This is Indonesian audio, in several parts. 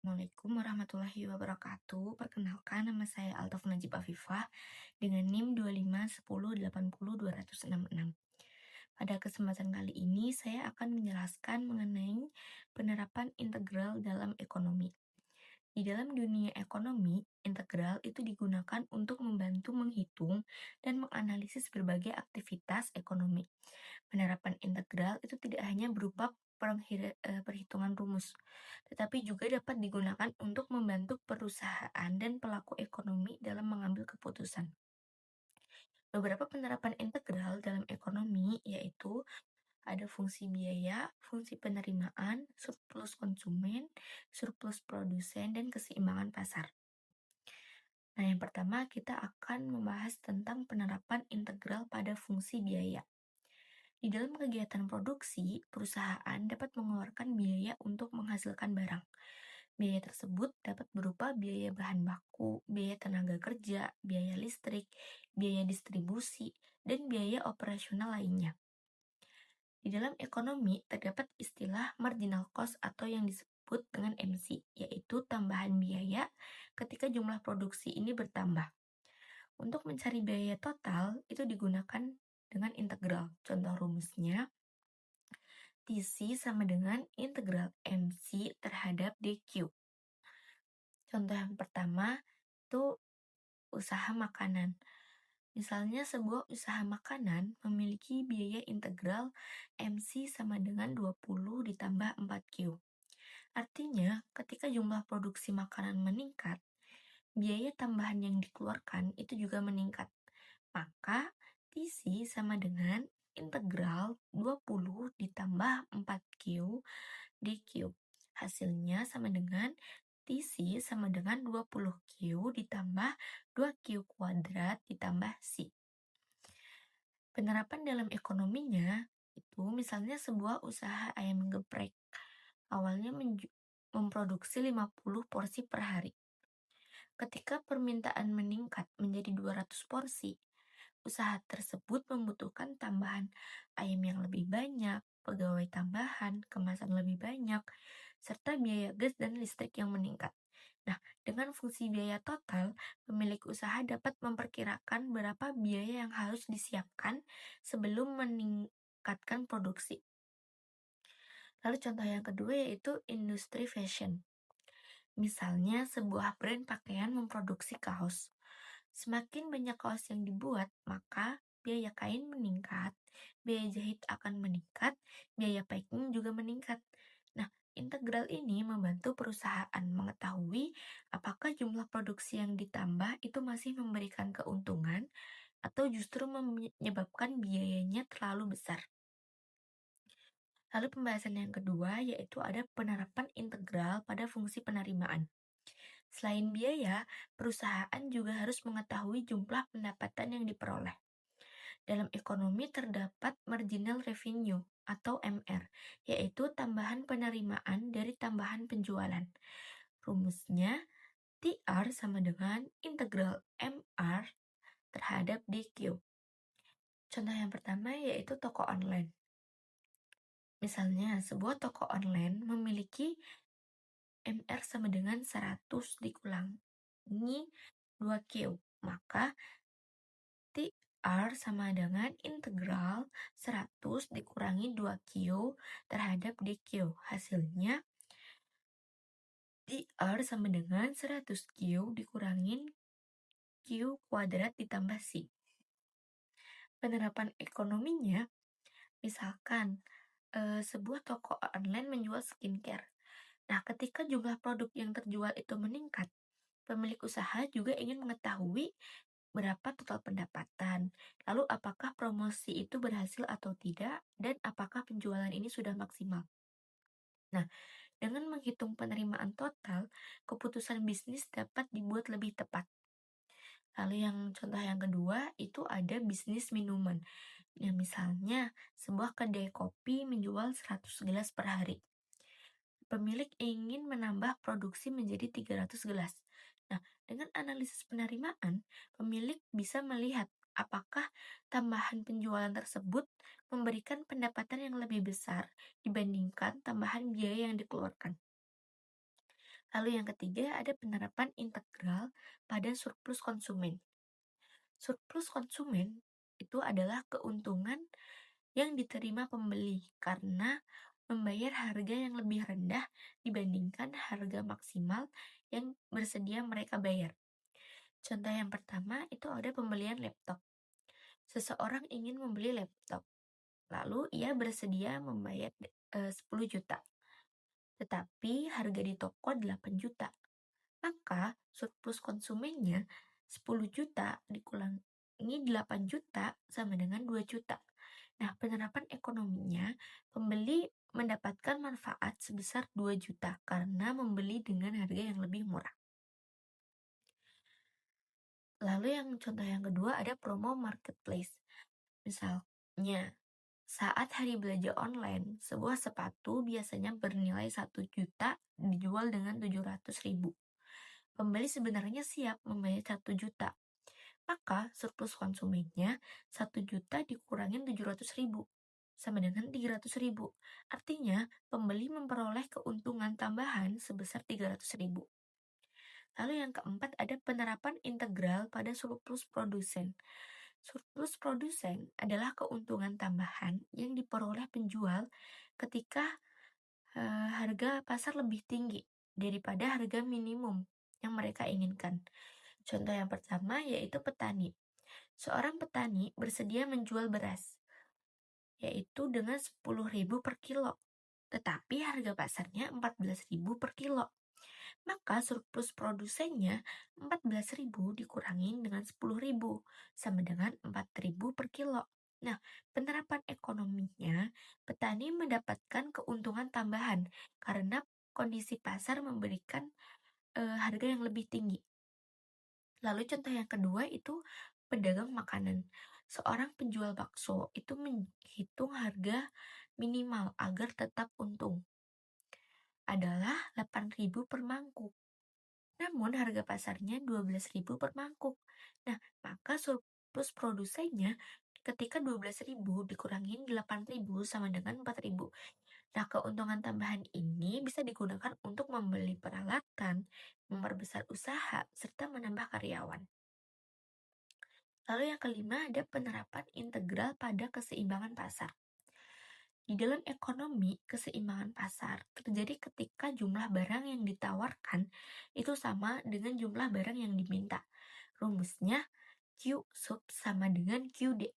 Assalamualaikum warahmatullahi wabarakatuh. Perkenalkan, nama saya Altaf Najib Afifah dengan NIM 2510802066. Pada kesempatan kali ini, saya akan menjelaskan mengenai penerapan integral dalam ekonomi. Di dalam dunia ekonomi, integral itu digunakan untuk membantu menghitung dan menganalisis berbagai aktivitas ekonomi. Penerapan integral itu tidak hanya berupa perhitungan rumus, tetapi juga dapat digunakan untuk membantu perusahaan dan pelaku ekonomi dalam mengambil keputusan. Beberapa penerapan integral dalam ekonomi yaitu ada fungsi biaya, fungsi penerimaan, surplus konsumen, surplus produsen, dan keseimbangan pasar. Nah, yang pertama kita akan membahas tentang penerapan integral pada fungsi biaya. Di dalam kegiatan produksi, perusahaan dapat mengeluarkan biaya untuk menghasilkan barang. Biaya tersebut dapat berupa biaya bahan baku, biaya tenaga kerja, biaya listrik, biaya distribusi, dan biaya operasional lainnya. Di dalam ekonomi terdapat istilah marginal cost atau yang disebut dengan MC, yaitu tambahan biaya ketika jumlah produksi ini bertambah. Untuk mencari biaya total, itu digunakan dengan integral. Contoh rumusnya, TC sama dengan integral MC terhadap DQ. Contoh yang pertama itu usaha makanan. Misalnya sebuah usaha makanan memiliki biaya integral MC sama dengan 20 ditambah 4Q. Artinya, ketika jumlah produksi makanan meningkat, biaya tambahan yang dikeluarkan itu juga meningkat. Maka, TC sama dengan integral 20 ditambah 4Q DQ. Hasilnya sama dengan TC sama dengan 20Q ditambah 2Q kuadrat ditambah C. Penerapan dalam ekonominya itu misalnya sebuah usaha ayam geprek. Awalnya memproduksi 50 porsi per hari. Ketika permintaan meningkat menjadi 200 porsi, usaha tersebut membutuhkan tambahan ayam yang lebih banyak, pegawai tambahan, kemasan lebih banyak, serta biaya gas dan listrik yang meningkat. Nah, dengan fungsi biaya total, pemilik usaha dapat memperkirakan berapa biaya yang harus disiapkan sebelum meningkatkan produksi. Lalu contoh yang kedua yaitu industri fashion. Misalnya sebuah brand pakaian memproduksi kaos. Semakin banyak kaos yang dibuat, maka biaya kain meningkat, biaya jahit akan meningkat, biaya packing juga meningkat. Nah, integral ini membantu perusahaan mengetahui apakah jumlah produksi yang ditambah itu masih memberikan keuntungan atau justru menyebabkan biayanya terlalu besar. Lalu pembahasan yang kedua yaitu ada penerapan integral pada fungsi penerimaan. Selain biaya, perusahaan juga harus mengetahui jumlah pendapatan yang diperoleh. Dalam ekonomi terdapat marginal revenue atau MR, yaitu tambahan penerimaan dari tambahan penjualan. Rumusnya, TR sama dengan integral MR terhadap DQ. Contoh yang pertama yaitu toko online. Misalnya, sebuah toko online memiliki MR sama dengan 100 dikurangi 2Q. Maka TR sama dengan integral 100 dikurangi 2Q terhadap DQ. Hasilnya DR sama dengan 100Q dikurangin Q kuadrat ditambah C. Penerapan ekonominya, misalkan sebuah toko online menjual skincare. Nah, ketika jumlah produk yang terjual itu meningkat, pemilik usaha juga ingin mengetahui berapa total pendapatan, lalu apakah promosi itu berhasil atau tidak, dan apakah penjualan ini sudah maksimal. Nah, dengan menghitung penerimaan total, keputusan bisnis dapat dibuat lebih tepat. Lalu contoh yang kedua itu ada bisnis minuman. Ya, misalnya sebuah kedai kopi menjual 100 gelas per hari. Pemilik ingin menambah produksi menjadi 300 gelas. Nah, dengan analisis penerimaan, pemilik bisa melihat apakah tambahan penjualan tersebut memberikan pendapatan yang lebih besar dibandingkan tambahan biaya yang dikeluarkan. Lalu yang ketiga ada penerapan integral pada surplus konsumen. Surplus konsumen itu adalah keuntungan yang diterima pembeli karena membayar harga yang lebih rendah dibandingkan harga maksimal yang bersedia mereka bayar. Contoh yang pertama itu ada pembelian laptop. Seseorang ingin membeli laptop, lalu ia bersedia membayar 10 juta, tetapi harga di toko 8 juta. Maka surplus konsumennya 10 juta dikurangi 8 juta sama dengan 2 juta. Nah, penerapan ekonominya, pembeli mendapatkan manfaat sebesar 2 juta karena membeli dengan harga yang lebih murah. Lalu yang contoh yang kedua ada promo marketplace. Misalnya, saat hari belanja online, sebuah sepatu biasanya bernilai 1 juta dijual dengan 700 ribu. Pembeli sebenarnya siap membayar 1 juta. Maka surplus konsumennya 1 juta dikurangin 700 ribu sama dengan 300 ribu. Artinya pembeli memperoleh keuntungan tambahan sebesar 300 ribu. Lalu yang keempat ada penerapan integral pada surplus produsen. Surplus produsen adalah keuntungan tambahan yang diperoleh penjual ketika harga pasar lebih tinggi daripada harga minimum yang mereka inginkan. Contoh yang pertama yaitu petani. Seorang petani bersedia menjual beras, yaitu dengan 10.000 per kilo, tetapi harga pasarnya 14.000 per kilo. Maka surplus produsennya 14.000 dikurangin dengan 10.000, sama dengan 4.000 per kilo. Nah, penerapan ekonominya, petani mendapatkan keuntungan tambahan karena kondisi pasar memberikan harga yang lebih tinggi. Lalu contoh yang kedua itu pedagang makanan. Seorang penjual bakso itu menghitung harga minimal agar tetap untung adalah 8.000 per mangkuk. Namun harga pasarnya 12.000 per mangkuk. Nah, maka surplus produsennya ketika 12.000 dikurangin 8.000 sama dengan 4.000. Nah, keuntungan tambahan ini bisa digunakan untuk membeli peralatan, memperbesar usaha, serta menambah karyawan. Lalu yang kelima ada penerapan integral pada keseimbangan pasar. Di dalam ekonomi, keseimbangan pasar terjadi ketika jumlah barang yang ditawarkan itu sama dengan jumlah barang yang diminta. Rumusnya Q sub sama dengan QD.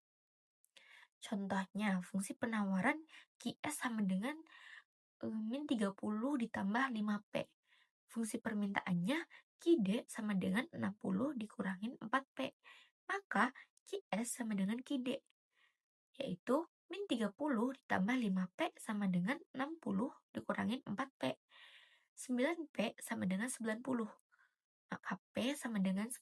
Contohnya, fungsi penawaran QS sama dengan min 30 ditambah 5P. Fungsi permintaannya QD sama dengan 60 dikurangin 4P. Maka QS sama dengan QD, yaitu min 30 ditambah 5P sama dengan 60 dikurangin 4P. 9P sama dengan 90. Maka P sama dengan 10.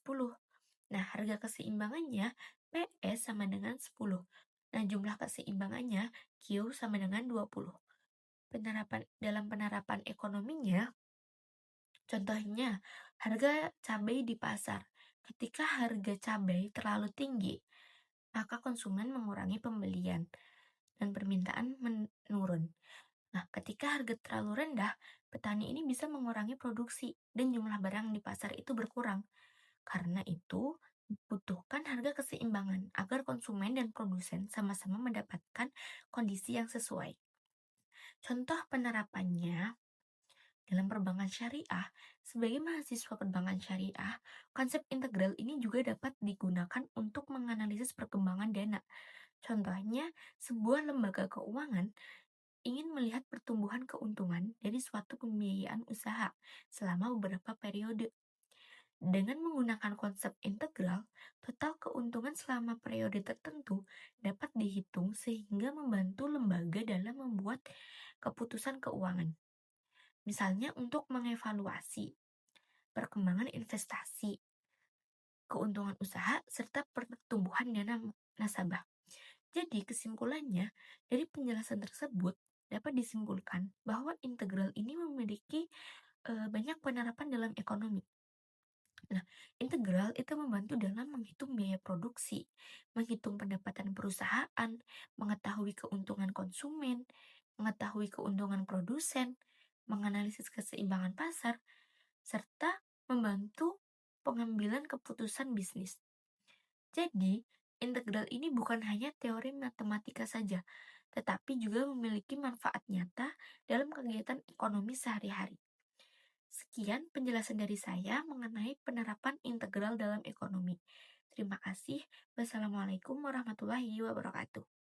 Nah, harga keseimbangannya PS sama dengan 10. Nah, jumlah keseimbangannya Q sama dengan 20. Dalam penerapan ekonominya, contohnya harga cabai di pasar. Ketika harga cabai terlalu tinggi, maka konsumen mengurangi pembelian dan permintaan menurun. Nah, ketika harga terlalu rendah, petani ini bisa mengurangi produksi dan jumlah barang di pasar itu berkurang. Karena itu, dibutuhkan harga keseimbangan agar konsumen dan produsen sama-sama mendapatkan kondisi yang sesuai. Contoh penerapannya dalam perbankan syariah, sebagai mahasiswa perbankan syariah, konsep integral ini juga dapat digunakan untuk menganalisis perkembangan dana. Contohnya, sebuah lembaga keuangan ingin melihat pertumbuhan keuntungan dari suatu pembiayaan usaha selama beberapa periode. Dengan menggunakan konsep integral, total keuntungan selama periode tertentu dapat dihitung sehingga membantu lembaga dalam membuat keputusan keuangan. Misalnya untuk mengevaluasi perkembangan investasi, keuntungan usaha, serta pertumbuhan dana nasabah. Jadi kesimpulannya, dari penjelasan tersebut dapat disimpulkan bahwa integral ini memiliki banyak penerapan dalam ekonomi. Nah, integral itu membantu dalam menghitung biaya produksi, menghitung pendapatan perusahaan, mengetahui keuntungan konsumen, mengetahui keuntungan produsen, menganalisis keseimbangan pasar, membantu pengambilan keputusan bisnis. Jadi, integral ini bukan hanya teori matematika saja, tetapi juga memiliki manfaat nyata dalam kegiatan ekonomi sehari-hari. Sekian penjelasan dari saya mengenai penerapan integral dalam ekonomi. Terima kasih. Wassalamualaikum warahmatullahi wabarakatuh.